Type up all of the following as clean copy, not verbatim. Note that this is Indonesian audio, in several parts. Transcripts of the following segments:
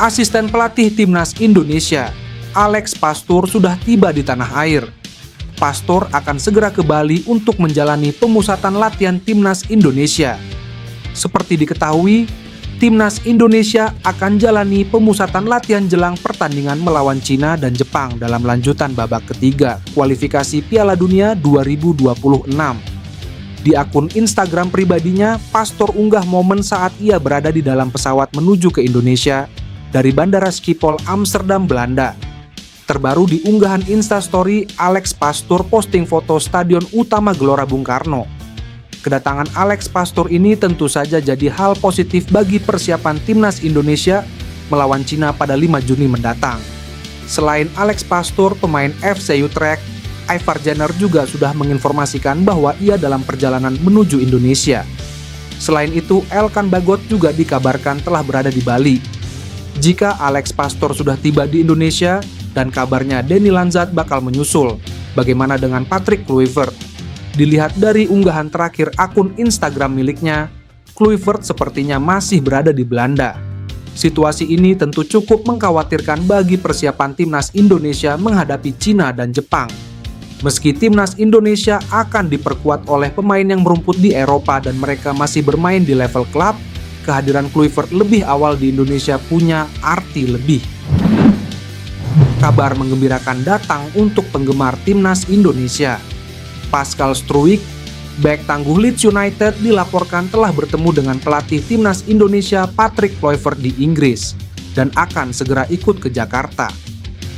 Asisten pelatih Timnas Indonesia, Alex Pastoor sudah tiba di tanah air. Pastoor akan segera ke Bali untuk menjalani pemusatan latihan Timnas Indonesia. Seperti diketahui, Timnas Indonesia akan jalani pemusatan latihan jelang pertandingan melawan Cina dan Jepang dalam lanjutan babak ketiga kualifikasi Piala Dunia 2026. Di akun Instagram pribadinya, Pastoor unggah momen saat ia berada di dalam pesawat menuju ke Indonesia dari Bandara Schiphol, Amsterdam, Belanda. Terbaru di unggahan Instastory, Alex Pastoor posting foto Stadion Utama Gelora Bung Karno. Kedatangan Alex Pastoor ini tentu saja jadi hal positif bagi persiapan Timnas Indonesia melawan Cina pada 5 Juni mendatang. Selain Alex Pastoor, pemain FC Utrecht, Ivar Jenner juga sudah menginformasikan bahwa ia dalam perjalanan menuju Indonesia. Selain itu, Elkan Bagot juga dikabarkan telah berada di Bali. Jika Alex Pastoor sudah tiba di Indonesia, dan kabarnya Denny Lanzat bakal menyusul, bagaimana dengan Patrick Kluivert? Dilihat dari unggahan terakhir akun Instagram miliknya, Kluivert sepertinya masih berada di Belanda. Situasi ini tentu cukup mengkhawatirkan bagi persiapan Timnas Indonesia menghadapi Cina dan Jepang. Meski Timnas Indonesia akan diperkuat oleh pemain yang merumput di Eropa dan mereka masih bermain di level klub, kehadiran Kluivert lebih awal di Indonesia punya arti lebih. Kabar menggembirakan datang untuk penggemar Timnas Indonesia. Pascal Struijk, bek tangguh Leeds United, dilaporkan telah bertemu dengan pelatih Timnas Indonesia Patrick Kluivert di Inggris dan akan segera ikut ke Jakarta.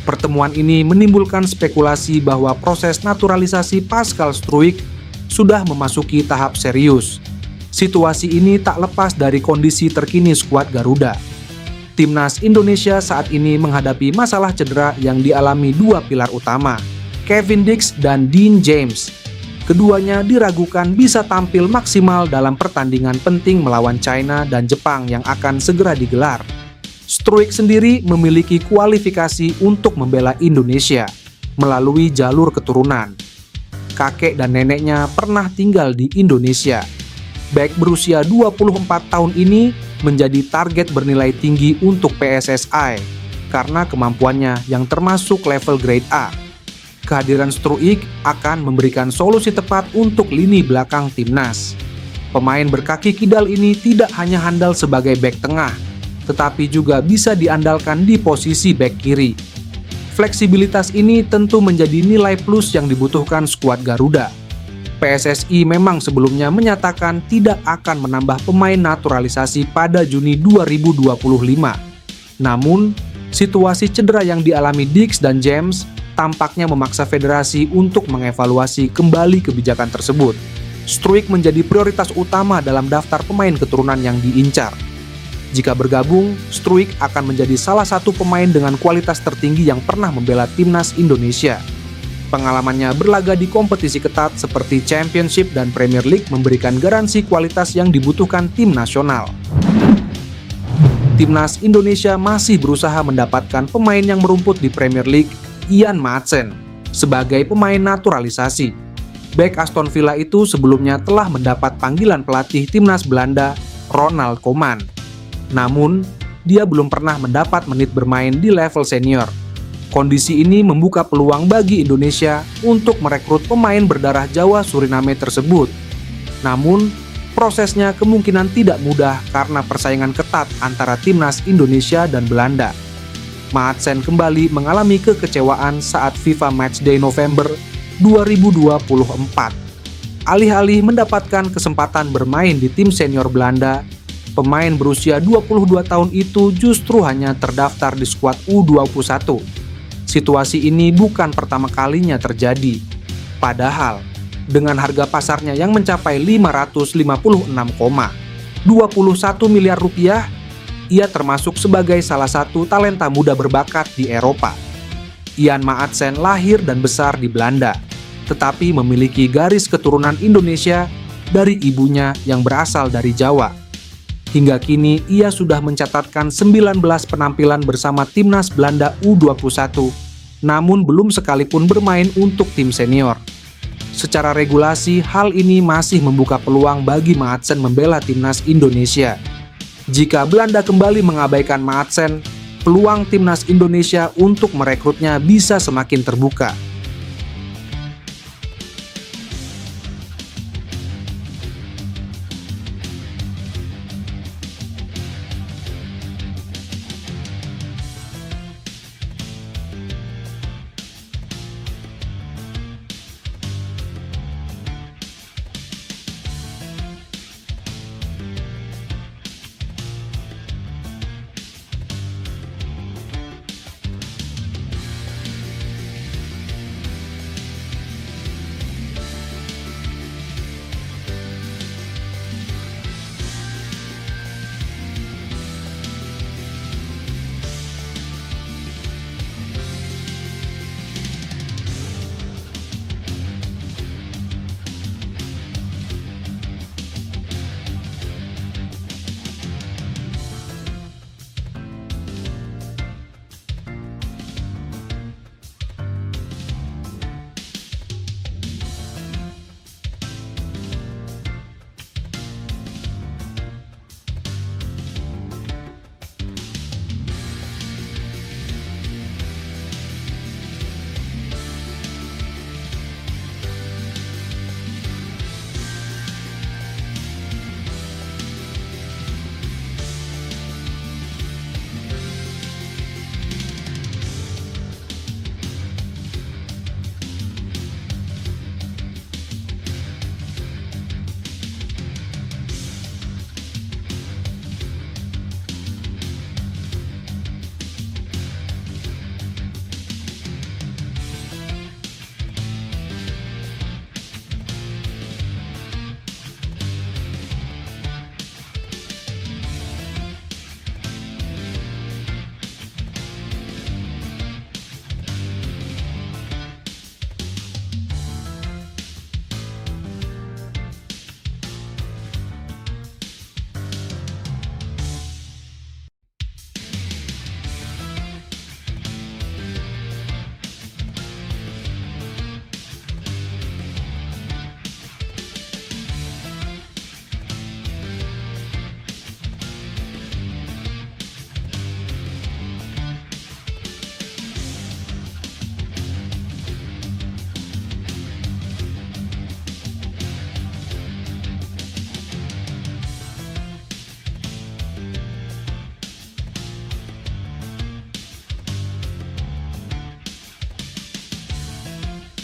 Pertemuan ini menimbulkan spekulasi bahwa proses naturalisasi Pascal Struijk sudah memasuki tahap serius. Situasi ini tak lepas dari kondisi terkini skuad Garuda. Timnas Indonesia saat ini menghadapi masalah cedera yang dialami dua pilar utama, Kevin Dix dan Dean James. Keduanya diragukan bisa tampil maksimal dalam pertandingan penting melawan China dan Jepang yang akan segera digelar. Struijk sendiri memiliki kualifikasi untuk membela Indonesia melalui jalur keturunan. Kakek dan neneknya pernah tinggal di Indonesia. Bek berusia 24 tahun ini menjadi target bernilai tinggi untuk PSSI karena kemampuannya yang termasuk level grade A. Kehadiran Struijk akan memberikan solusi tepat untuk lini belakang timnas. Pemain berkaki kidal ini tidak hanya handal sebagai bek tengah, tetapi juga bisa diandalkan di posisi bek kiri. Fleksibilitas ini tentu menjadi nilai plus yang dibutuhkan skuad Garuda. PSSI memang sebelumnya menyatakan tidak akan menambah pemain naturalisasi pada Juni 2025. Namun, situasi cedera yang dialami Dix dan James tampaknya memaksa federasi untuk mengevaluasi kembali kebijakan tersebut. Struijk menjadi prioritas utama dalam daftar pemain keturunan yang diincar. Jika bergabung, Struijk akan menjadi salah satu pemain dengan kualitas tertinggi yang pernah membela Timnas Indonesia. Pengalamannya berlaga di kompetisi ketat seperti Championship dan Premier League memberikan garansi kualitas yang dibutuhkan tim nasional. Timnas Indonesia masih berusaha mendapatkan pemain yang merumput di Premier League, Ian Maatsen, sebagai pemain naturalisasi. Bek Aston Villa itu sebelumnya telah mendapat panggilan pelatih Timnas Belanda, Ronald Koeman. Namun, dia belum pernah mendapat menit bermain di level senior. Kondisi ini membuka peluang bagi Indonesia untuk merekrut pemain berdarah Jawa Suriname tersebut. Namun, prosesnya kemungkinan tidak mudah karena persaingan ketat antara Timnas Indonesia dan Belanda. Maatsen kembali mengalami kekecewaan saat FIFA Matchday November 2024. Alih-alih mendapatkan kesempatan bermain di tim senior Belanda, pemain berusia 22 tahun itu justru hanya terdaftar di skuad U21. Situasi ini bukan pertama kalinya terjadi. Padahal, dengan harga pasarnya yang mencapai 556,21 miliar rupiah, ia termasuk sebagai salah satu talenta muda berbakat di Eropa. Ian Maatsen lahir dan besar di Belanda, tetapi memiliki garis keturunan Indonesia dari ibunya yang berasal dari Jawa. Hingga kini ia sudah mencatatkan 19 penampilan bersama Timnas Belanda U21, namun belum sekalipun bermain untuk tim senior. Secara regulasi, hal ini masih membuka peluang bagi Maatsen membela Timnas Indonesia. Jika Belanda kembali mengabaikan Maatsen, peluang timnas Indonesia untuk merekrutnya bisa semakin terbuka.